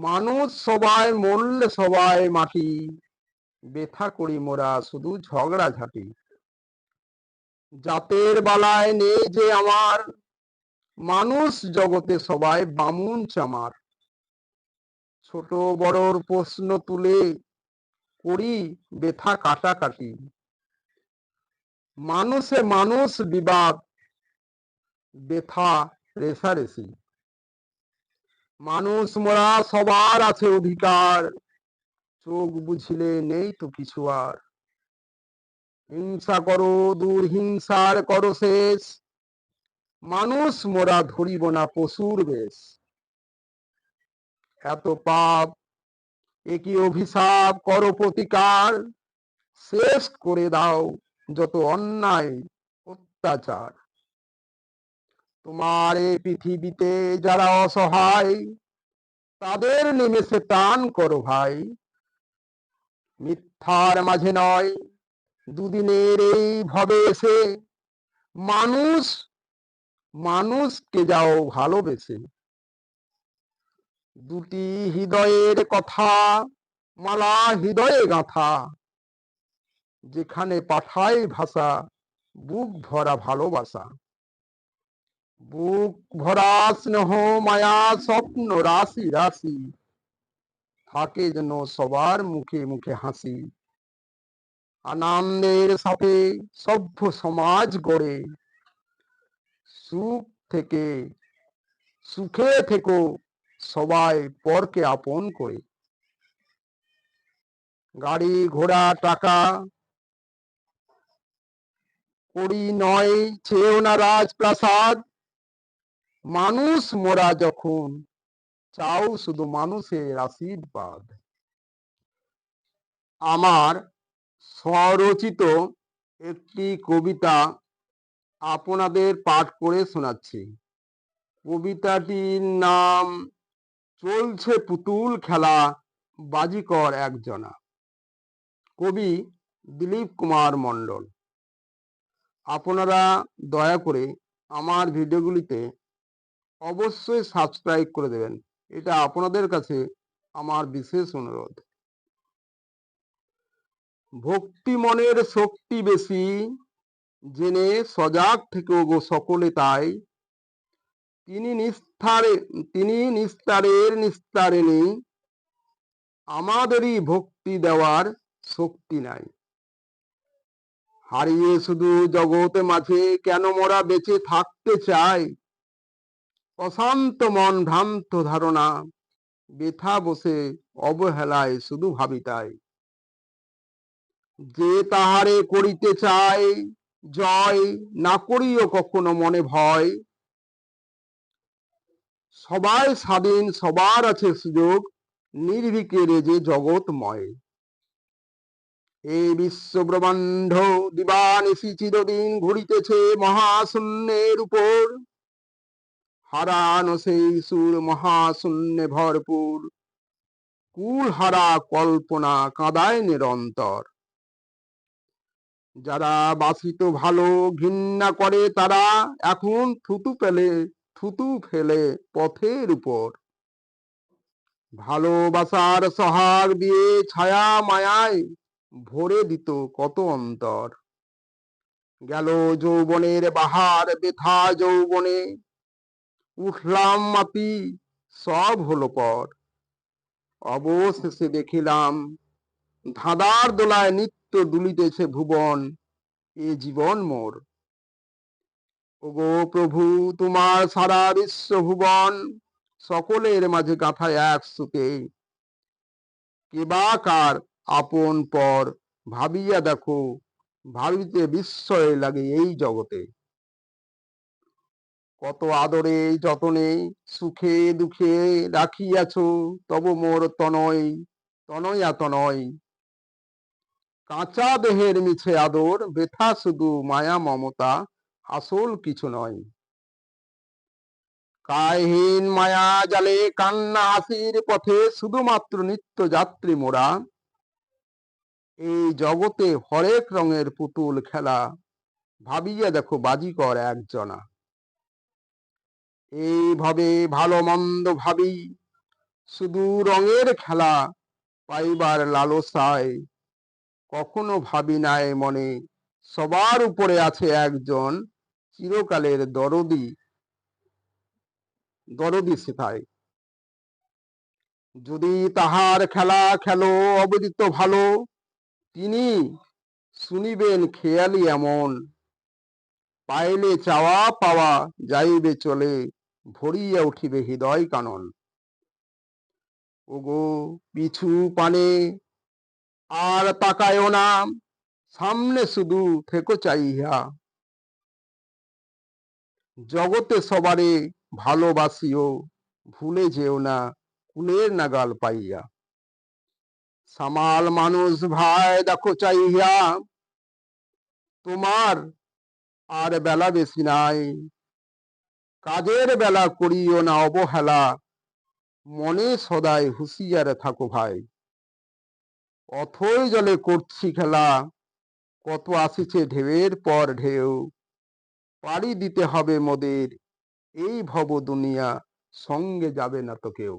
মানুষ সবাই মরলে সবাই মাটি, ব্যথা করি মোরা শুধু ঝগড়াঝাটি। জাতের বালায় নেই যে আমার, মানুষ জগতে সবাই বামুন চামার। ছোট বড়র প্রশ্ন তুলে করি ব্যথা কাটাকাটি। মানুষে মানুষ বিবাদ, ব্যথা রেষারেষি। মানুষ মোরা সবার আছে অধিকার, চোখ বুঝিলে নেই তো কিছু আর। হিংসা করো দূর হিংসার করো শেষ, মানুষ মোরা ধরিব না পশুর বেশ। এত পাপ একই অভিশাপ করো প্রতিকার, শেষ করে দাও যত অন্যায় অত্যাচার। তোমার এই পৃথিবীতে যারা অসহায়, তাদের নিমেষে টান করো ভাই। মিথ্যার মাঝে নয় দুদিনের এই ভবে এসে, মানুষ মানুষকে যাও ভালোবেসে। দুটি হৃদয়ের কথা মালা হৃদয়ে গাঁথা, যেখানে পাঠায় ভাষা বুক ভরা ভালোবাসা। বুক ভরা স্নেহ মায়া স্বপ্ন রাশি রাশি, থাকে যেন সবার মুখে মুখে হাসি। আনন্দের সাথে সভ্য সমাজ গড়ে, সুখ থেকে সুখে থেকো সবাই পরকে আপন করে। গাড়ি ঘোড়া টাকা করি নয় চেয়েও না রাজপ্রাসাদ, মানুষ মোরা যখন চাও শুধু মানুষের আশীর্বাদ। আমার স্বরচিত একটি কবিতা আপনাদের পাঠ করে শোনাচ্ছি। কবিতাটির নাম চলছে পুতুল খেলা, বাজিকর একজনা। কবি দিলীপ কুমার মণ্ডল। আপনারা দয়া করে আমার ভিডিওগুলিতে অবশ্যই সাবস্ক্রাইব করে দেবেন, এটা আপনাদের কাছে আমার বিশেষ অনুরোধ। ভক্তি মনের শক্তি বেশি, জেনে সজাগ থেকেও গো সকলে তাই। তিনি নিস্তারের নিস্তারিণী, আমাদেরই ভক্তি দেওয়ার শক্তি নাই। হারিয়ে শুধু জগতে মাঝে কেন মোরা বেঁচে থাকতে চাই। অশান্ত মন ভ্রান্ত ধারণা, ব্যথা বসে অবহেলায় শুধু ভাবি তাই। যে তাহারে করিতে চায় জয়, না করিও কখনো মনে ভয়। সবাই স্বাধীন সবার আছে সুযোগ, নির্ভীকের যে জগৎময়। এই বিশ্ব ব্রহ্মাণ্ড দিবানিশি চিরদিন ঘুরিতেছে মহাশূন্যের উপর। হারানো সেই সুর মহাশূন্যে ভরপুর, কুল হারা কল্পনা কাঁদায় নিরন্তর। যারা বাসিত ভালো ঘৃণা করে তারা এখন থুতু ফেলে পথের উপর। ভালোবাসার সোহাগ দিয়ে ছায়া মায়ায় ভরে দিত কত অন্তর। গেল যৌবনের বাহার ব্যথা যৌবনে, উঠলাম মাপি সব হলো পর। অবশেষে দেখিলাম ধাঁধার দোলায় নিত্য দুলিতেছে ভুবন, এ জীবন মোর। ওগো প্রভু তোমার সারা বিশ্ব ভুবন, সকলের মাঝে গাঁথা এক সুতে। কে বা কার আপন পর ভাবিয়া দেখো, ভাবিতে বিস্ময় লাগে এই জগতে। কত আদরে যতনে সুখে দুঃখে রাখিয়াছ তব মোর তনয় তনয়া তনয়। কাঁচা দেহের মিছে আদর, ব্যথা শুধু মায়া মমতা, আসল কিছু নয়। কায়হীন মায়া জালে কান্না হাসির পথে শুধুমাত্র নিত্য যাত্রী মোরা। এই জগতে হরেক রঙের পুতুল খেলা, ভাবিয়া দেখো বাজিকর একজনা। এইভাবে ভালো মন্দ ভাবি শুধু রঙের খেলা পাইবার লালসায় কখনো ভাবি নাই মনে সবার উপরে আছে একজন চিরকালের দরদি দরদি সেথায়। যদি তাহার খেলা খেলো অবিদিত ভালো, তিনি শুনিবেন খেয়ালি এমন, পাইলে চাওয়া পাওয়া যাইবে চলে, ভরিয়া উঠিবে হৃদয় কানন। ওগো পিছু পানে আর তাকায়ও না, সামনে শুধু থেকো চাইয়া, জগতে সবারে ভালোবাসিও, ভুলে যেও না কুলের নাগাল পাইয়া। সামাল মানুষ ভাই দেখো চাইয়া, তোমার আর বেলা বেশি নাই, কাজের বেলা করিও না অবহেলা, মনে সদাই হুঁশিয়ার থাকো ভাই। অথই জলে করছি খেলা, কত আসিছে ঢেউয়ের পর ঢেউ, পাড়ি দিতে হবে মোদের এই ভব দুনিয়া, সঙ্গে যাবে না তো কেউ।